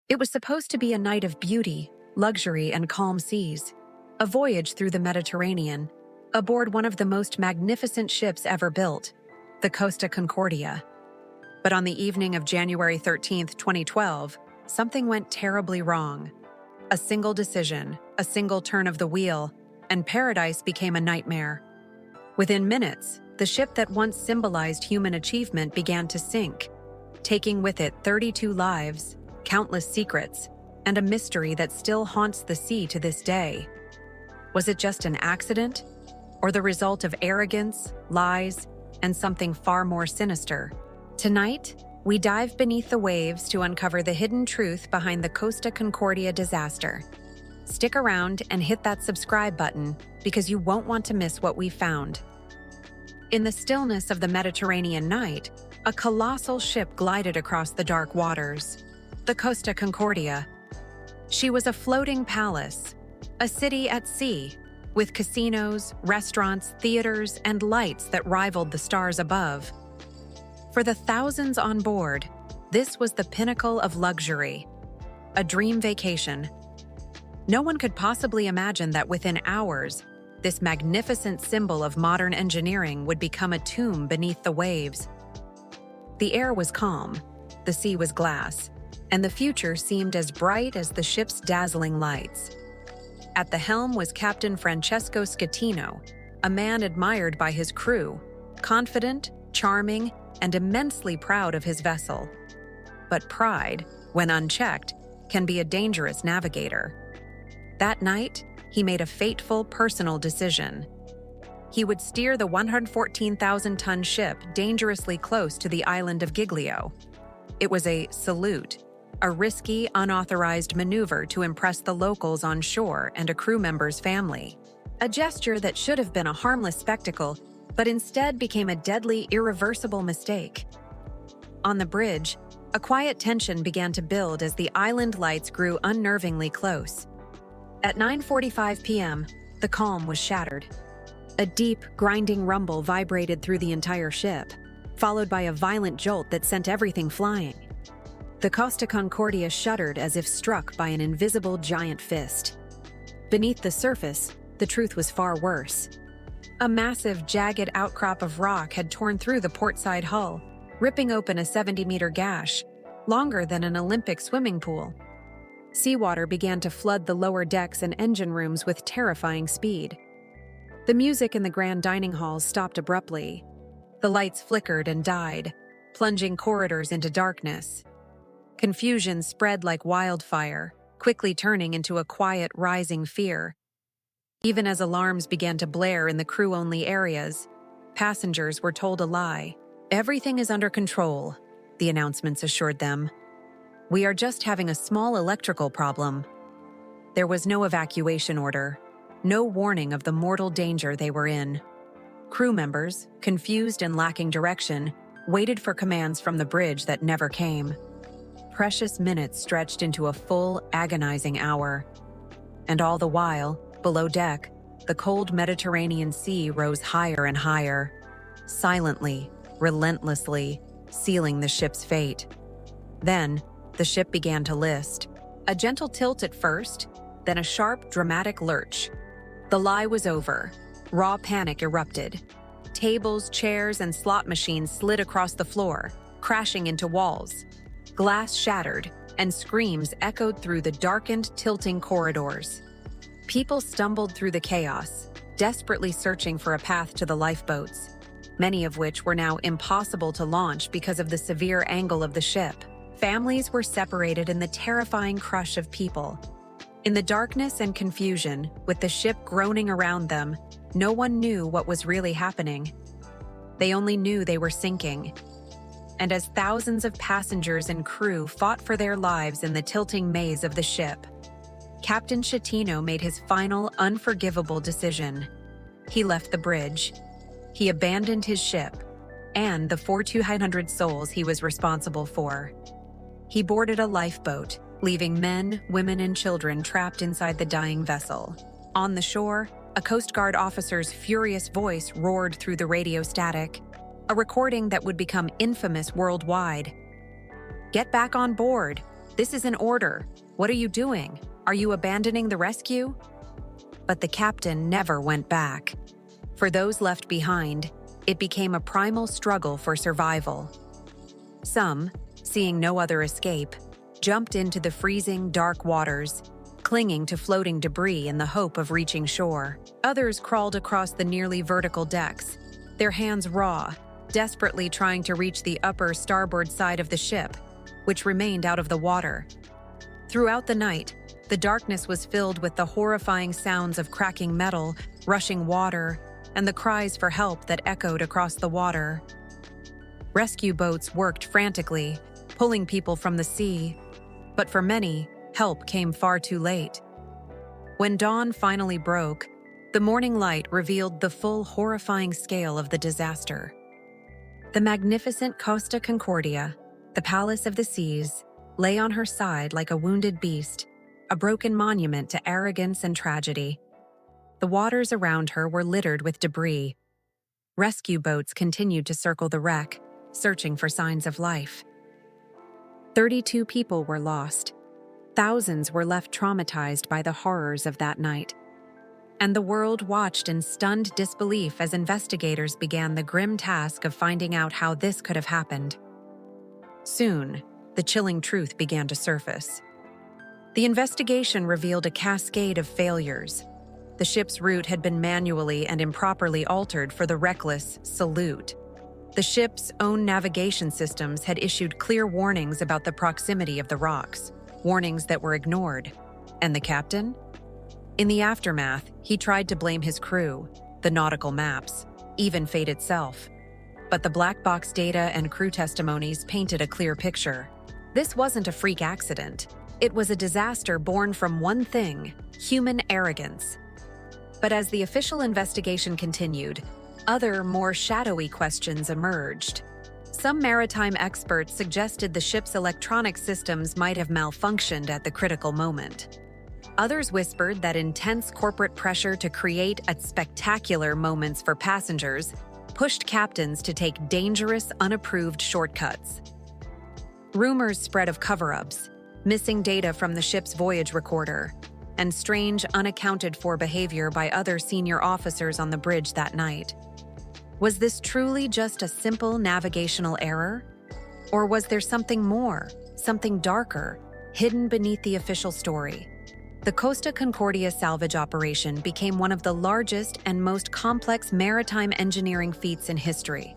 It was supposed to be a night of beauty, luxury, and calm seas, a voyage through the Mediterranean, aboard one of the most magnificent ships ever built, the Costa Concordia. But on the evening of January 13th, 2012, something went terribly wrong. A single decision, a single turn of the wheel, and paradise became a nightmare. Within minutes, the ship that once symbolized human achievement began to sink, taking with it 32 lives, countless secrets, and a mystery that still haunts the sea to this day. Was it just an accident, or the result of arrogance, lies, and something far more sinister? Tonight, we dive beneath the waves to uncover the hidden truth behind the Costa Concordia disaster. Stick around and hit that subscribe button because you won't want to miss what we found. In the stillness of the Mediterranean night, a colossal ship glided across the dark waters, the Costa Concordia. She was a floating palace, a city at sea, with casinos, restaurants, theaters, and lights that rivaled the stars above. For the thousands on board, this was the pinnacle of luxury, a dream vacation. No one could possibly imagine that within hours, this magnificent symbol of modern engineering would become a tomb beneath the waves. The air was calm, the sea was glass, and the future seemed as bright as the ship's dazzling lights. At the helm was Captain Francesco Schettino, a man admired by his crew, confident, charming, and immensely proud of his vessel. But pride, when unchecked, can be a dangerous navigator. That night, he made a fateful personal decision. He would steer the 114,000-ton ship dangerously close to the island of Giglio. It was a salute, a risky, unauthorized maneuver to impress the locals on shore and a crew member's family. A gesture that should have been a harmless spectacle, but instead became a deadly, irreversible mistake. On the bridge, a quiet tension began to build as the island lights grew unnervingly close. At 9:45 p.m., the calm was shattered. A deep, grinding rumble vibrated through the entire ship, followed by a violent jolt that sent everything flying. The Costa Concordia shuddered as if struck by an invisible giant fist. Beneath the surface, the truth was far worse. A massive, jagged outcrop of rock had torn through the portside hull, ripping open a 70-meter gash, longer than an Olympic swimming pool. Seawater began to flood the lower decks and engine rooms with terrifying speed. The music in the grand dining halls stopped abruptly. The lights flickered and died, plunging corridors into darkness. Confusion spread like wildfire, quickly turning into a quiet, rising fear. Even as alarms began to blare in the crew-only areas, passengers were told a lie. "Everything is under control," the announcements assured them. "We are just having a small electrical problem." There was no evacuation order, no warning of the mortal danger they were in. Crew members, confused and lacking direction, waited for commands from the bridge that never came. Precious minutes stretched into a full, agonizing hour. And all the while, below deck, the cold Mediterranean Sea rose higher and higher, silently, relentlessly, sealing the ship's fate. Then, the ship began to list. A gentle tilt at first, then a sharp, dramatic lurch. The lie was over. Raw panic erupted. Tables, chairs, and slot machines slid across the floor, crashing into walls. Glass shattered, and screams echoed through the darkened, tilting corridors. People stumbled through the chaos, desperately searching for a path to the lifeboats, many of which were now impossible to launch because of the severe angle of the ship. Families were separated in the terrifying crush of people. In the darkness and confusion, with the ship groaning around them, no one knew what was really happening. They only knew they were sinking. And as thousands of passengers and crew fought for their lives in the tilting maze of the ship, Captain Schettino made his final, unforgivable decision. He left the bridge. He abandoned his ship and the 4,200 souls he was responsible for. He boarded a lifeboat, leaving men, women, and children trapped inside the dying vessel. On the shore, a Coast Guard officer's furious voice roared through the radio static, a recording that would become infamous worldwide. "Get back on board. "This is an order. What are you doing? Are you abandoning the rescue?" But the captain never went back. For those left behind, it became a primal struggle for survival. Some, seeing no other escape, jumped into the freezing, dark waters, clinging to floating debris in the hope of reaching shore. Others crawled across the nearly vertical decks, their hands raw, desperately trying to reach the upper starboard side of the ship, which remained out of the water. Throughout the night, the darkness was filled with the horrifying sounds of cracking metal, rushing water, and the cries for help that echoed across the water. Rescue boats worked frantically, pulling people from the sea, but for many, help came far too late. When dawn finally broke, the morning light revealed the full horrifying scale of the disaster. The magnificent Costa Concordia, the palace of the seas, lay on her side like a wounded beast, a broken monument to arrogance and tragedy. The waters around her were littered with debris. Rescue boats continued to circle the wreck, searching for signs of life. 32 people were lost. Thousands were left traumatized by the horrors of that night. And the world watched in stunned disbelief as investigators began the grim task of finding out how this could have happened. Soon, the chilling truth began to surface. The investigation revealed a cascade of failures. The ship's route had been manually and improperly altered for the reckless salute. The ship's own navigation systems had issued clear warnings about the proximity of the rocks, warnings that were ignored. And the captain? In the aftermath, he tried to blame his crew, the nautical maps, even fate itself. But the black box data and crew testimonies painted a clear picture. This wasn't a freak accident. It was a disaster born from one thing: human arrogance. But as the official investigation continued, other, more shadowy questions emerged. Some maritime experts suggested the ship's electronic systems might have malfunctioned at the critical moment. Others whispered that intense corporate pressure to create spectacular moments for passengers pushed captains to take dangerous, unapproved shortcuts. Rumors spread of cover-ups, missing data from the ship's voyage recorder, and strange, unaccounted-for behavior by other senior officers on the bridge that night. Was this truly just a simple navigational error? Or was there something more, something darker, hidden beneath the official story? The Costa Concordia salvage operation became one of the largest and most complex maritime engineering feats in history.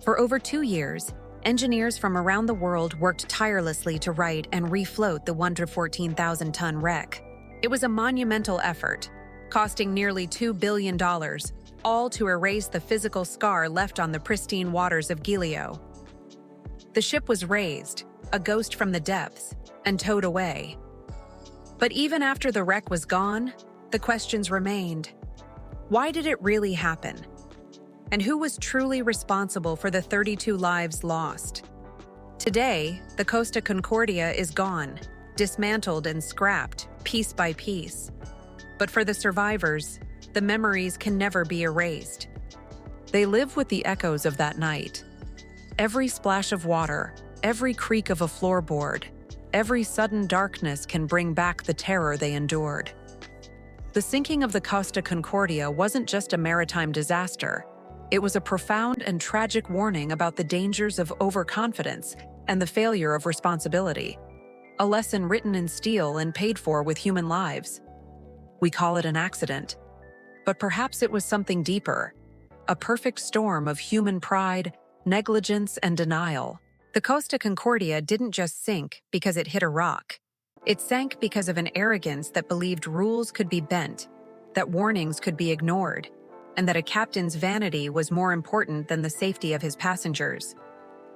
For over 2 years, engineers from around the world worked tirelessly to right and refloat the 114,000-ton wreck. It was a monumental effort, costing nearly $2 billion, all to erase the physical scar left on the pristine waters of Giglio. The ship was raised, a ghost from the depths, and towed away. But even after the wreck was gone, the questions remained. Why did it really happen? And who was truly responsible for the 32 lives lost? Today, the Costa Concordia is gone, dismantled and scrapped, piece by piece. But for the survivors, the memories can never be erased. They live with the echoes of that night. Every splash of water, every creak of a floorboard, every sudden darkness can bring back the terror they endured. The sinking of the Costa Concordia wasn't just a maritime disaster. It was a profound and tragic warning about the dangers of overconfidence and the failure of responsibility. A lesson written in steel and paid for with human lives. We call it an accident. But perhaps it was something deeper, a perfect storm of human pride, negligence, and denial. The Costa Concordia didn't just sink because it hit a rock. It sank because of an arrogance that believed rules could be bent, that warnings could be ignored, and that a captain's vanity was more important than the safety of his passengers.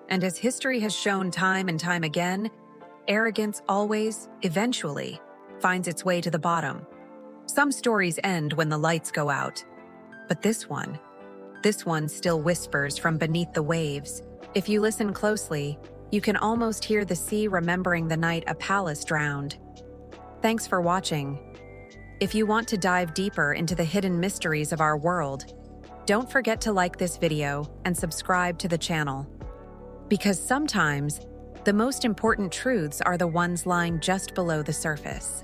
And as history has shown time and time again, arrogance always, eventually, finds its way to the bottom. Some stories end when the lights go out. But this one still whispers from beneath the waves. If you listen closely, you can almost hear the sea remembering the night a palace drowned. Thanks for watching. If you want to dive deeper into the hidden mysteries of our world, don't forget to like this video and subscribe to the channel. Because sometimes, The most important truths are the ones lying just below the surface.